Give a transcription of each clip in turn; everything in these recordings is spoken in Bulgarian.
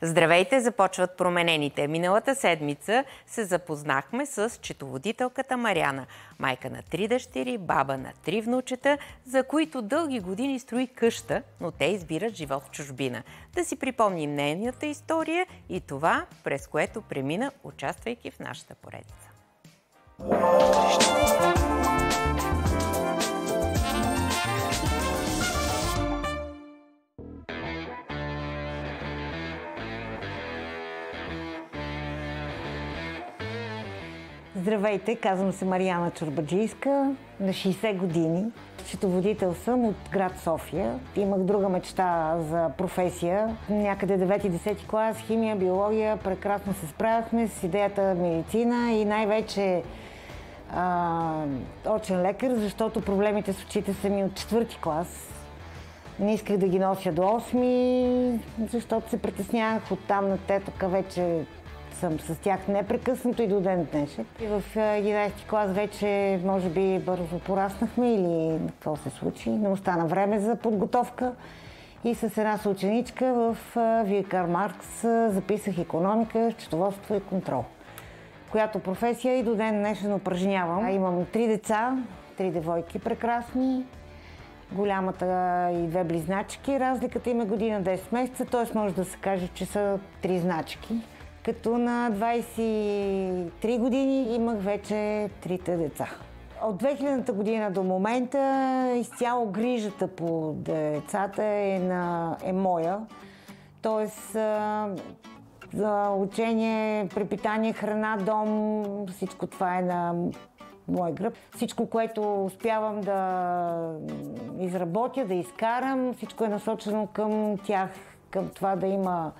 Здравейте, започват променените. Миналата седмица се запознахме с счетоводителката Мариана, майка на 3 дъщери, баба на 3 внучета, за които дълги години строи къща, но те избират живот в чужбина. Да си припомним нейната история и това, през което премина, участвайки в нашата поредица. Здравейте, казвам се Мариана Чорбаджийска, на 60 години. Счетоводител съм от град София. Имах друга мечта за професия. Някъде 9-10 клас, химия, биология, прекрасно се справяхме с идеята медицина и най-вече очен лекар, защото проблемите с очите са ми от 4-ти клас. Не исках да ги нося до 8-ми, защото се притеснявах. Оттам нататък вече съм с тях непрекъснато и до ден днешен. И в 11-ти клас вече, може би, бързо пораснахме или какво се случи. Не остана време за подготовка. И с една съученичка в Карл Маркс записах икономика, счетоводство и контрол, която професия и до ден днешен упражнявам. Имам 3 деца, 3 девойки прекрасни. Голямата и 2 близначки. Разликата им е година 10 месеца, т.е. може да се каже, че са 3 значки. Като на 23 години имах вече 3 деца. От 2000-та година до момента изцяло грижата по децата е моя. Тоест за учение, препитание, храна, дом, всичко това е на мой гръб. Всичко, което успявам да изработя, да изкарам, всичко е насочено към тях, към това да има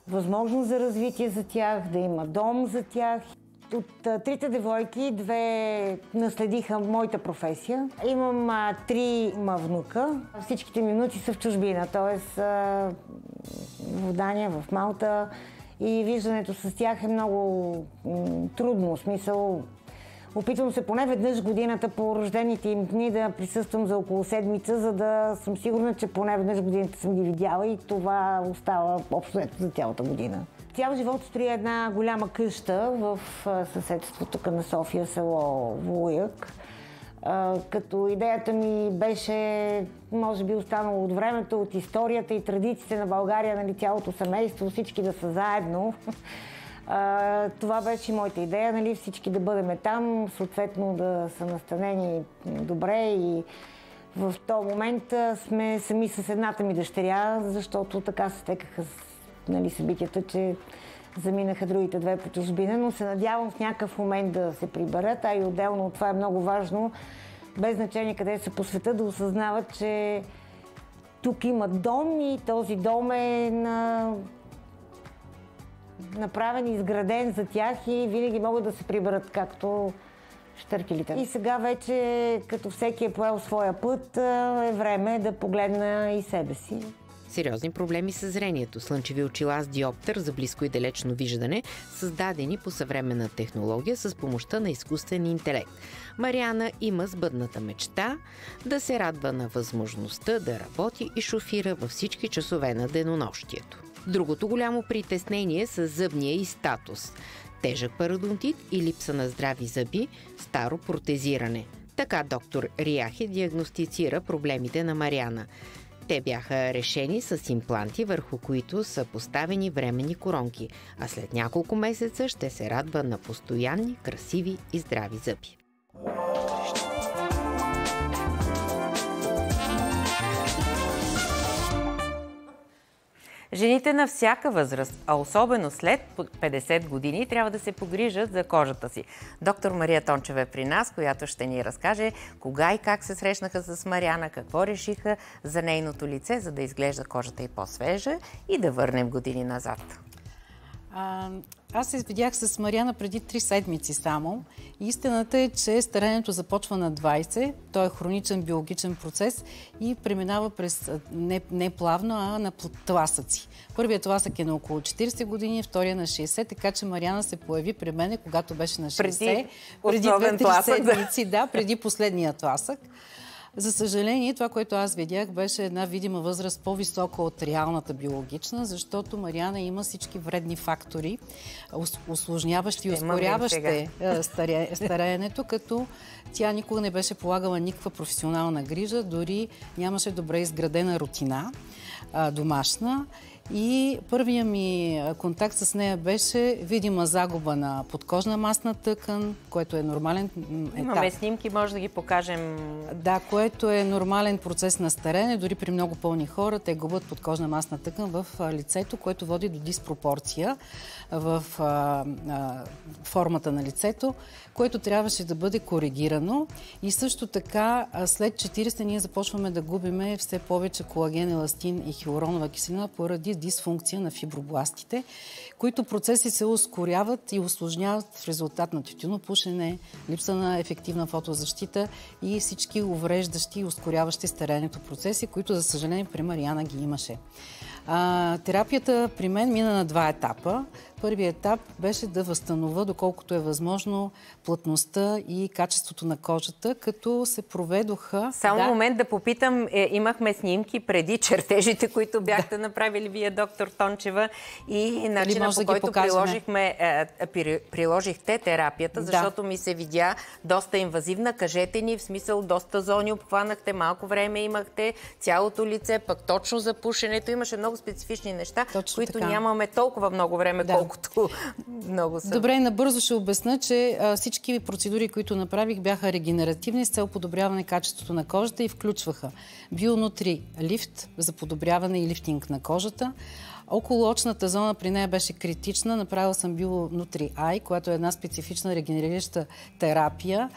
възможност за развитие за тях, да има дом за тях. От 3 девойки 2 наследиха моята професия. Имам 3 внука. Всичките ми внуци са в чужбина, т.е. в Дания, в Малта. И виждането с тях е много трудно. В смисъл, опитвам се поне веднъж годината по рождените им дни да присъствам за около седмица, за да съм сигурна, че поне веднъж годината съм ги видяла и това остава общо за цялата година. Цял живот строя една голяма къща в съседството тук на София, село Волуяк. Като идеята ми беше, може би останало от времето, от историята и традициите на България, нали, цялото семейство, всички да са заедно. Това беше моята идея, нали, всички да бъдем там, съответно да са настанени добре и в този момент сме сами с едната ми дъщеря, защото така се стекаха, нали, събитията, че заминаха другите 2 по чужбина, но се надявам в някакъв момент да се приберат, а и отделно от това е много важно, без значение къде са по света, да осъзнават, че тук има дом и този дом е направен и изграден за тях и винаги могат да се приберат както щъркелите. И сега вече, като всеки е поел своя път, е време да погледна и себе си. Сериозни проблеми с зрението. Слънчеви очила с диоптър за близко и далечно виждане, създадени по съвременна технология с помощта на изкуствен интелект. Мариана има сбъдната мечта да се радва на възможността да работи и шофира във всички часове на денонощието. Другото голямо притеснение са зъбния и статус. Тежък пародонтит и липса на здрави зъби, старо протезиране. Така доктор Рияхи диагностицира проблемите на Мариана. Те бяха решени с импланти, върху които са поставени временни коронки, а след няколко месеца ще се радва на постоянни, красиви и здрави зъби. Жените на всяка възраст, а особено след 50 години, трябва да се погрижат за кожата си. Доктор Мария Тончева е при нас, която ще ни разкаже кога и как се срещнаха с Мариана, какво решиха за нейното лице, за да изглежда кожата й по-свежа и да върнем години назад. Аз се видях с Мариана преди 3 седмици само. Истината е, че старението започва на 20. Той е хроничен биологичен процес и преминава през не плавно, а на тласъци. Първият тласък е на около 40 години, втория на 60, така че Мариана се появи при мене, когато беше на 60. Преди 2-3 седмици, да, преди последния тласък. За съжаление, това, което аз видях, беше една видима възраст по-висока от реалната биологична, защото Мариана има всички вредни фактори, усложняващи и ускоряващи стареенето, като тя никога не беше полагала никаква професионална грижа, дори нямаше добре изградена рутина домашна. И първия ми контакт с нея беше видима загуба на подкожна масна тъкан, което е нормален етап. Имаме снимки, може да ги покажем. Да, което е нормален процес на стареене. Дори при много пълни хора те губят подкожна масна тъкан в лицето, което води до диспропорция в формата на лицето, което трябваше да бъде коригирано. И също така, след 40 ние започваме да губиме все повече колаген, еластин и хиалуронова киселина поради дисфункция на фибробластите, които процеси се ускоряват и усложняват в резултат на тютюнопушене, липса на ефективна фотозащита и всички увреждащи и ускоряващи стареенето процеси, които, за съжаление, при Мариана ги имаше. Терапията при мен мина на 2 етапа. Първият етап беше да възстановя, доколкото е възможно, плътността и качеството на кожата, като се проведоха... Само момент да попитам, имахме снимки преди чертежите, които бяхте направили вие, доктор Тончева, и начина, по който приложихте терапията, защото ми се видя доста инвазивна. Кажете ни, в смисъл доста зони обхванахте, малко време имахте, цялото лице, пък точно за пушенето. Имаше много специфични неща, които нямаме толкова много време, колкото много са. Добре, набързо ще обясня, че всички процедури, които направих, бяха регенеративни с цел подобряване качеството на кожата и включваха BioNutri лифт за подобряване и лифтинг на кожата. Околоочната зона при нея беше критична. Направила съм BioNutri Eye, която е една специфична регенерираща терапия.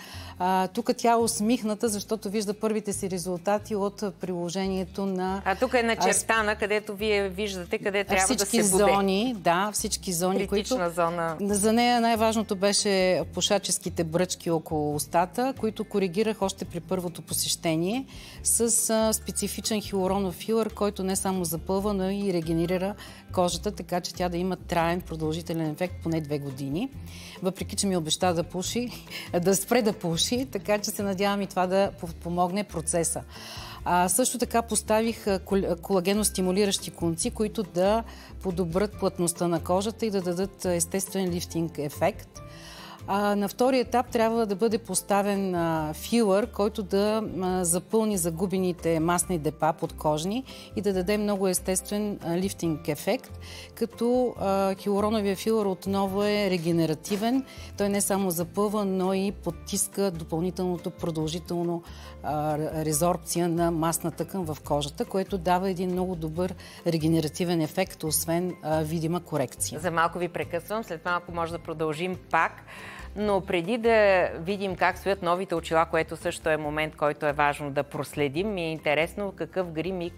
Тук тя е усмихната, защото вижда първите си резултати от приложението на... тук е начертана, където вие виждате къде трябва да се буде. Зони, всички зони, критична зона. За нея най-важното беше пушаческите бръчки около устата, които коригирах още при първото посещение с специфичен хиалуронов филър, който не само запълва, но и регенерира кожата, така че тя да има траен, продължителен ефект поне 2 години. Въпреки че ми обеща да пуши, да спре да пуши, така че се надявам и това да помогне процеса. Също така поставих колагеностимулиращи конци, които да подобрят плътността на кожата и да дадат естествен лифтинг ефект. На втори етап трябва да бъде поставен филър, който да запълни загубените масни депа подкожни и да даде много естествен лифтинг ефект, като хиалуроновия филър отново е регенеративен. Той не само запълва, но и подтиска допълнителното продължително резорбция на масна тъкан в кожата, което дава един много добър регенеративен ефект, освен видима корекция. За малко ви прекъсвам, след малко може да продължим пак. Но преди да видим как стоят новите очила, което също е момент, който е важно да проследим, ми е интересно какъв грим и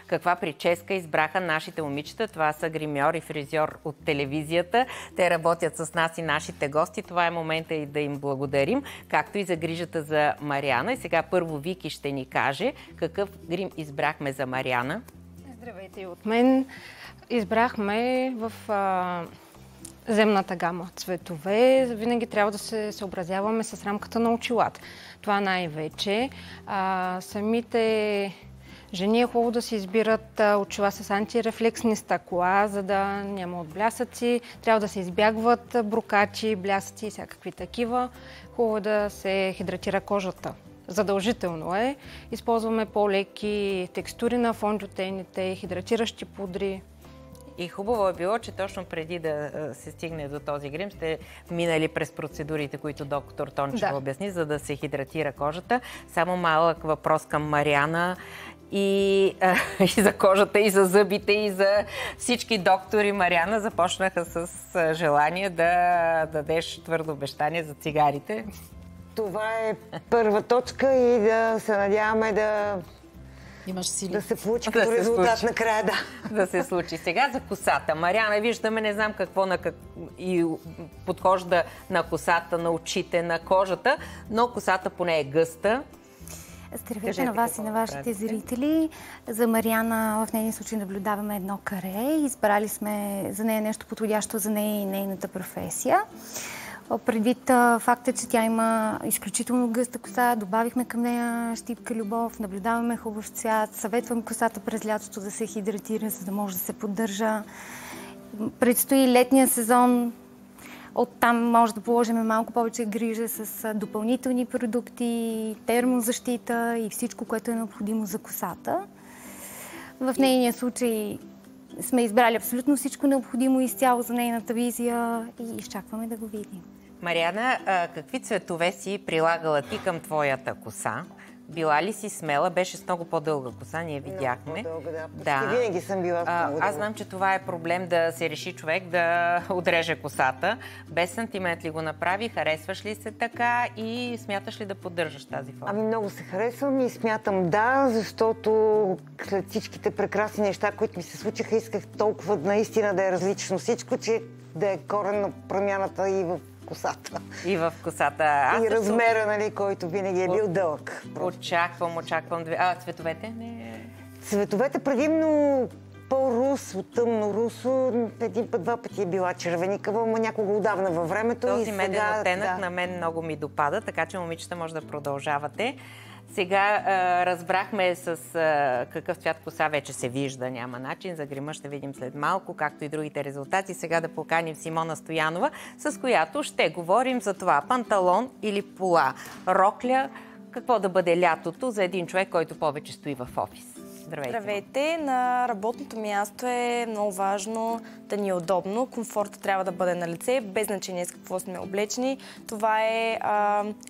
каква прическа избраха нашите момичета. Това са гримьор и фризьор от телевизията. Те работят с нас и нашите гости. Това е момента и да им благодарим, както и за грижата за Мариана. И сега първо Вики ще ни каже какъв грим избрахме за Мариана. Здравейте и от мен. Избрахме в... земната гама цветове. Винаги трябва да се съобразяваме с рамката на очилата. Това най-вече. Самите жени е хубаво да си избират очила с антирефлексни стъкла, за да няма отблясъци. Трябва да се избягват брокачи, блясъци и всякакви такива. Хубаво е да се хидратира кожата. Задължително е. Използваме по-леки текстури на фондиотейните, хидратиращи пудри. И хубаво е било, че точно преди да се стигне до този грим, сте минали през процедурите, които доктор Тончева обясни, за да се хидратира кожата. Само малък въпрос към Мариана и за кожата, и за зъбите, и за всички доктори. Мариана, започнаха с желание да дадеш твърдо обещание за цигарите. Това е първа точка и да се надяваме да... Имаш сили. Да се получи като резултат накрая, да се случи. Сега за косата. Мариана, виждаме, не знам какво и подхожда на косата, на очите, на кожата, но косата поне е гъста. Здравейте на вас и на вашите зрители. За Мариана в нейния случай наблюдаваме едно каре. Избрали сме за нея нещо подходящо за нея и нейната професия. Предвид факта, че тя има изключително гъста коса, добавихме към нея щипка любов, наблюдаваме хубав цвят, съветвам косата през лятото да се хидратира, за да може да се поддържа. Предстои летния сезон. Оттам може да положим малко повече грижа с допълнителни продукти, термозащита и всичко, което е необходимо за косата. В нейния случай сме избрали абсолютно всичко необходимо изцяло за нейната визия и изчакваме да го видим. Мариана, какви цветове си прилагала ти към твоята коса? Била ли си смела? Беше с много по-дълга коса, ние видяхме. Много по-дълга, да. Винаги съм била с много дълга. Аз знам, че това е проблем да се реши човек да отреже косата. Без сантимент ли го направи? Харесваш ли се така и смяташ ли да поддържаш тази форма? Много се харесвам и смятам да, защото след всичките прекрасни неща, които ми се случиха, исках толкова наистина да е различно всичко, че да е коренна промяната и в косата. И в косата. И размера, нали, който винаги е бил дълъг. Очаквам. Цветовете? Не. Цветовете предимно по-русо, тъмно русо. Един път, два пъти е била червеникава, но някога отдавна във времето. Този меден оттенък на мен много ми допада, така че, момичета, може да продължавате. Сега разбрахме с какъв цвят коса вече се вижда, няма начин. За грима ще видим след малко, както и другите резултати. Сега да поканим Симона Стоянова, с която ще говорим за това панталон или пола, рокля, какво да бъде лятото за един човек, който повече стои в офис. Здравейте. Здравейте! На работното място е много важно да ни е удобно. Комфортът трябва да бъде на лице, без значение с какво сме облечени. Това е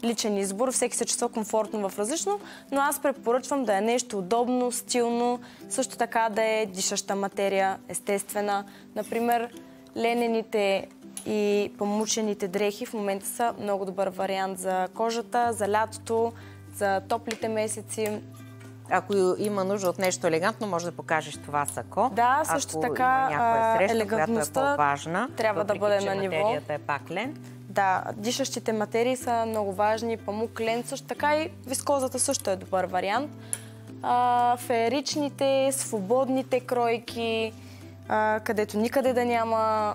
личен избор. Всеки се чувства комфортно в различно, но аз препоръчвам да е нещо удобно, стилно, също така да е дишаща материя, естествена. Например, ленените и памучените дрехи в момента са много добър вариант за кожата, за лятото, за топлите месеци. Ако има нужда от нещо елегантно, може да покажеш това сако. Да, също така елегантността която е по-важна, трябва да бъде на ниво. Материята е пак лен. Да, дишащите материи са много важни, памук, лен, също така и вискозата също е добър вариант. Фееричните, свободните кройки, където никъде да няма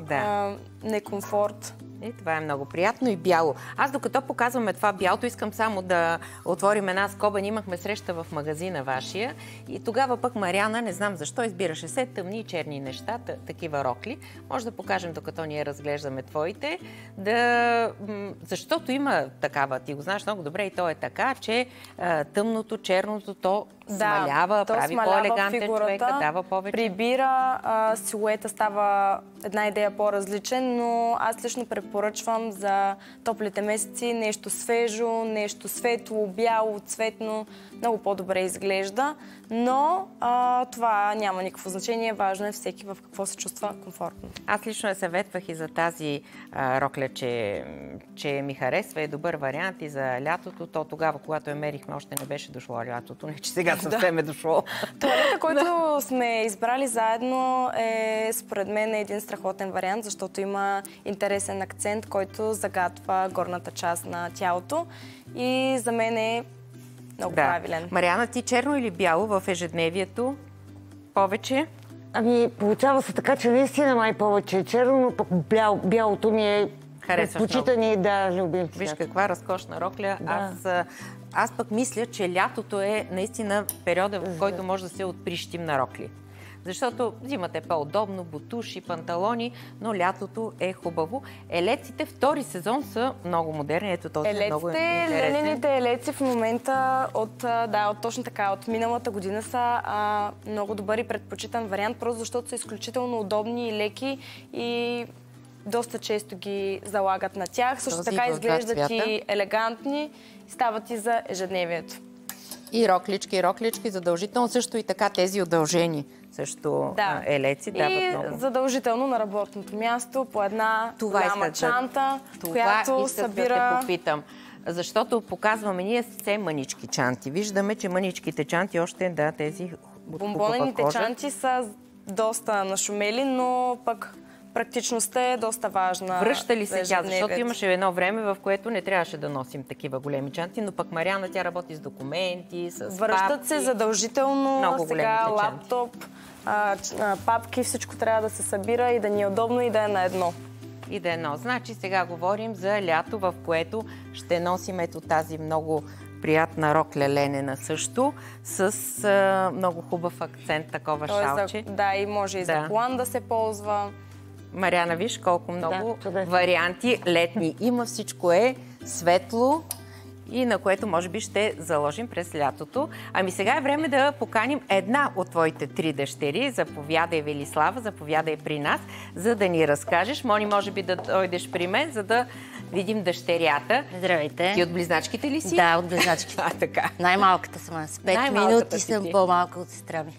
некомфорт. И това е много приятно и бяло. Аз докато показваме това бялото, искам само да отворим една скоба. Имахме среща в магазина вашия и тогава пък Мариана, не знам защо, избираше се тъмни и черни неща, такива рокли. Може да покажем, докато ние разглеждаме твоите. Защото има такава, ти го знаеш много добре и то е така, че тъмното, черното, то смалява, прави по-елегантен човека, дава повече. Прибира, силуета става една идея по-различен, но аз лично препоръчвам за топлите месеци нещо свежо, нещо светло, бяло, цветно, много по-добре изглежда, но това няма никакво значение, важно е всеки в какво се чувства комфортно. Аз лично я съветвах и за тази рокля, че ми харесва, е добър вариант и за лятото, то тогава, когато я мерихме, още не беше дошло лятото, не че сега съвсем е дошло. Туалета, който сме избрали заедно е според мен един страхотен вариант, защото има интересен акцент, който загатва горната част на тялото и за мен е много правилен. Мариана, ти черно или бяло в ежедневието? Повече? Получава се така, че наистина май повече е черно, но пък бялото ми е предпочитани, любим. Виж каква разкошна рокля. Да. Аз пък мисля, че лятото е наистина периода, в който може да се отприщим на рокли. Защото зимата е по-удобно, бутуши, панталони, но лятото е хубаво. Елеците втори сезон са много модерни. Ето този е много интересен. Ленените елеци в момента точно така, от миналата година са много добър и предпочитан вариант, просто защото са изключително удобни и леки и доста често ги залагат на тях. Също така изглеждат и елегантни и стават и за ежедневието. И роклички, задължително също и така тези удължени. Също елеци дават много. И задължително на работното място по една голяма чанта, която събира... Това да те попитам. Защото показваме ние все мънички чанти. Виждаме, че мъничките чанти още тези бомбонените чанти са доста нашумели, но пък практичността е доста важна. Връща ли се тя? Защото имаше едно време, в което не трябваше да носим такива големи чанти, но пък Мариана, тя работи с документи, с връщат се задължително. Много сега лаптоп, папки, всичко трябва да се събира и да ни е удобно и да е на едно. и да е нос. Значи сега говорим за лято, в което ще носим ето тази много приятна рокля ленена също, с много хубав акцент, такова шалче. Да, и може и за колан да се ползва. Мариана, виж колко много варианти летни има. Всичко е светло и на което може би ще заложим през лятото. Ами сега е време да поканим една от твоите 3 дъщери. Заповядай, Велислава, заповядай при нас, за да ни разкажеш. Мони, може би да дойдеш при мен, за да видим дъщерята. Здравейте. Ти от близначките ли си? Да, от близначките. Така. Най-малката съм аз. 5 минути съм по-малка от сестра ми.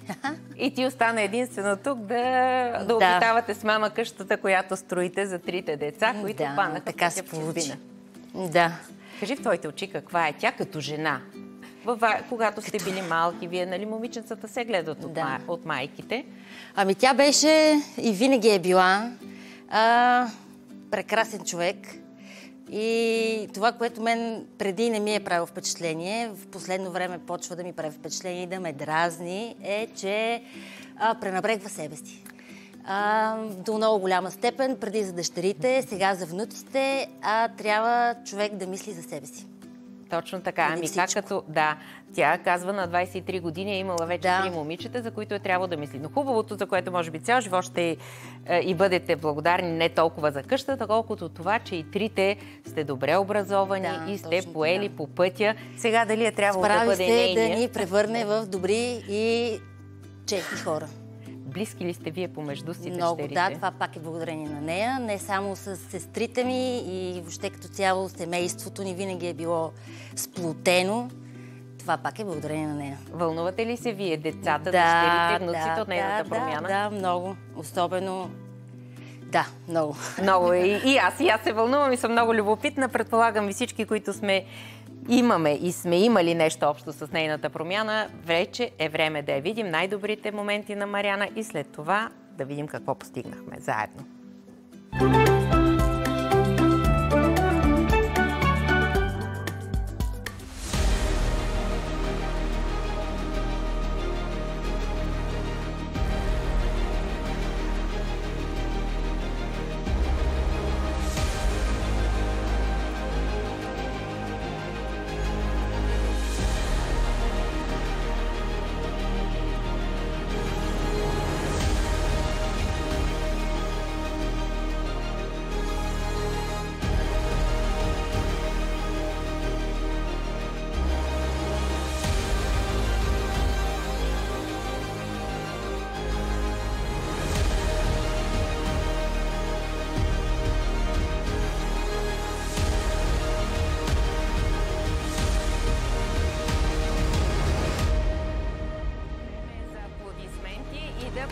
И ти остана единствено тук да обитавате с мама къщата, която строите за 3 деца, които панаха така се получи. Да. Кажи в твоите очи каква е тя като жена. Когато сте били малки, вие, нали, момиченцата се гледат от майките? Ами тя беше и винаги е била прекрасен човек. И това, което мен преди не ми е правило впечатление, в последно време почва да ми прави впечатление и да ме дразни, е, че пренебрегва себе си. До много голяма степен, преди за дъщерите, сега за внуците, трябва човек да мисли за себе си. Точно така. Ами как като... Да, тя казва на 23 години е имала вече 3 момичета, за които е трябвало да мисли. Но хубавото, за което може би цял живот ще и бъдете благодарни не толкова за къщата, колкото това, че и 3 сте добре образовани и сте поели по пътя. Сега дали е трябвало да бъде нейния? Справи се да ни превърне в добри и честни хора. Близки ли сте вие помежду си, много, дъщерите? Да, това пак е благодарение на нея. Не само с сестрите ми и въобще като цяло семейството ни винаги е било сплотено. Това пак е благодарение на нея. Вълнувате ли се вие, децата, дъщерите, внуците от нейната промяна? Да, много. Особено... Да, много. Много. И аз се вълнувам и съм много любопитна. Предполагам и всички, които имаме и сме имали нещо общо с нейната промяна, вече е време да я видим най-добрите моменти на Мариана и след това да видим какво постигнахме заедно.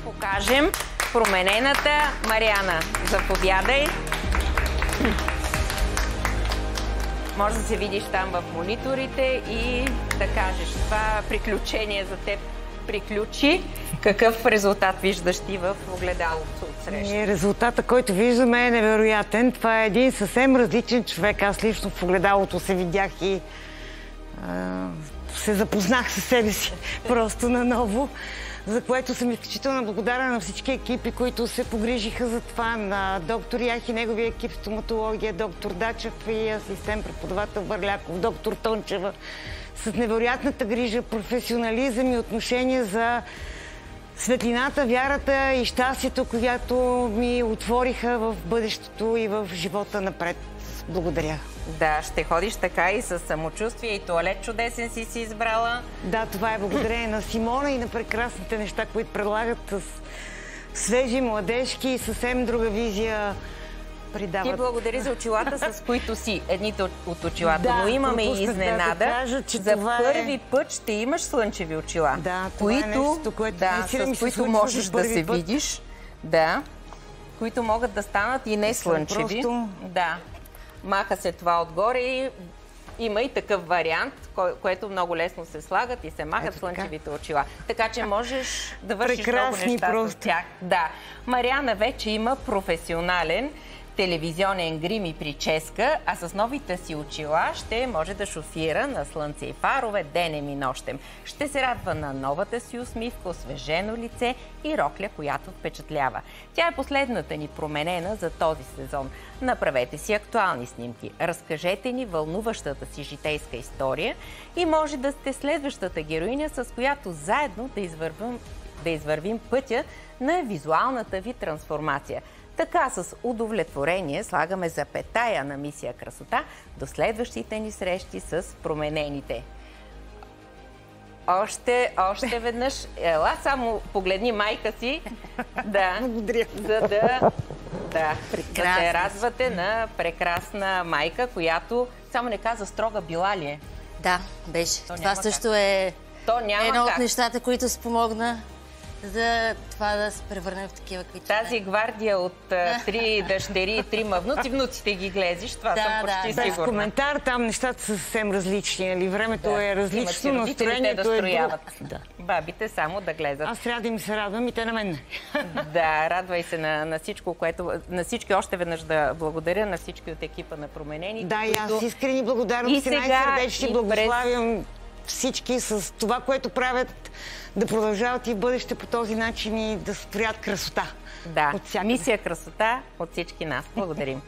Покажем променената Мариана. Заповядай. Може да се видиш там в мониторите и да кажеш това приключение за теб приключи. Какъв резултат виждаш ти в огледалото отсреща? Резултата, който виждаме, е невероятен. Това е един съвсем различен човек. Аз лично в огледалото се видях и се запознах със себе си просто наново, за което съм изключително благодарна на всички екипи, които се погрижиха за това, на доктор Ях и неговия екип стоматология, доктор Дачев и асистент преподавател Върляков, доктор Тончева, с невероятната грижа, професионализъм и отношение за светлината, вярата и щастието, която ми отвориха в бъдещето и в живота напред. Благодаря. Да, ще ходиш така и с самочувствие и туалет чудесен си избрала. Да, това е благодарение на Симона и на прекрасните неща, които предлагат с свежи, младежки и съвсем друга визия придават. Ти благодари за очилата, с които си едните от очилата, но имаме и изненада. Да кажа, че за първи път ще имаш слънчеви очила, да, нещо, което с които можеш да се видиш. Да, които могат да станат и не слънчеви. Да. Маха се това отгоре и има и такъв вариант, което много лесно се слагат и се махат слънчевите очила. Така че можеш да вършиш много неща с тях. Да. Мариана вече има професионален телевизионен грим и прическа, а с новите си очила ще може да шофира на слънце и фарове денем и нощем. Ще се радва на новата си усмивка, освежено лице и рокля, която впечатлява. Тя е последната ни променена за този сезон. Направете си актуални снимки, разкажете ни вълнуващата си житейска история и може да сте следващата героиня, с която заедно да извървим пътя на визуалната ви трансформация. Така с удовлетворение слагаме запетая на мисия красота до следващите ни срещи с променените. Още веднъж. Ела, само погледни майка си. Да. Благодаря. За да се радвате на прекрасна майка, която само не каза строга била ли е. Да, беше. Това също е едно от нещата, които спомогна за това да се превърнем в такива, които тази гвардия от 3 дъщери и 3 внуци, внуците ги глезиш, това съм почти сигурна. Без коментар, там нещата са съвсем различни, нали? Времето е различно, настроението е друго. Бабите само да гледат. Аз трябва да им се радвам и те на мен. Да, радвай се на всичко, което... На всички още веднъж да благодаря, на всички от екипа на Променените. Да, и аз искрени благодарности, най-сърдечни благославям всички с това, което правят, да продължават и в бъдеще по този начин и да строят красота. Да, мисия красота от всички нас. Благодарим.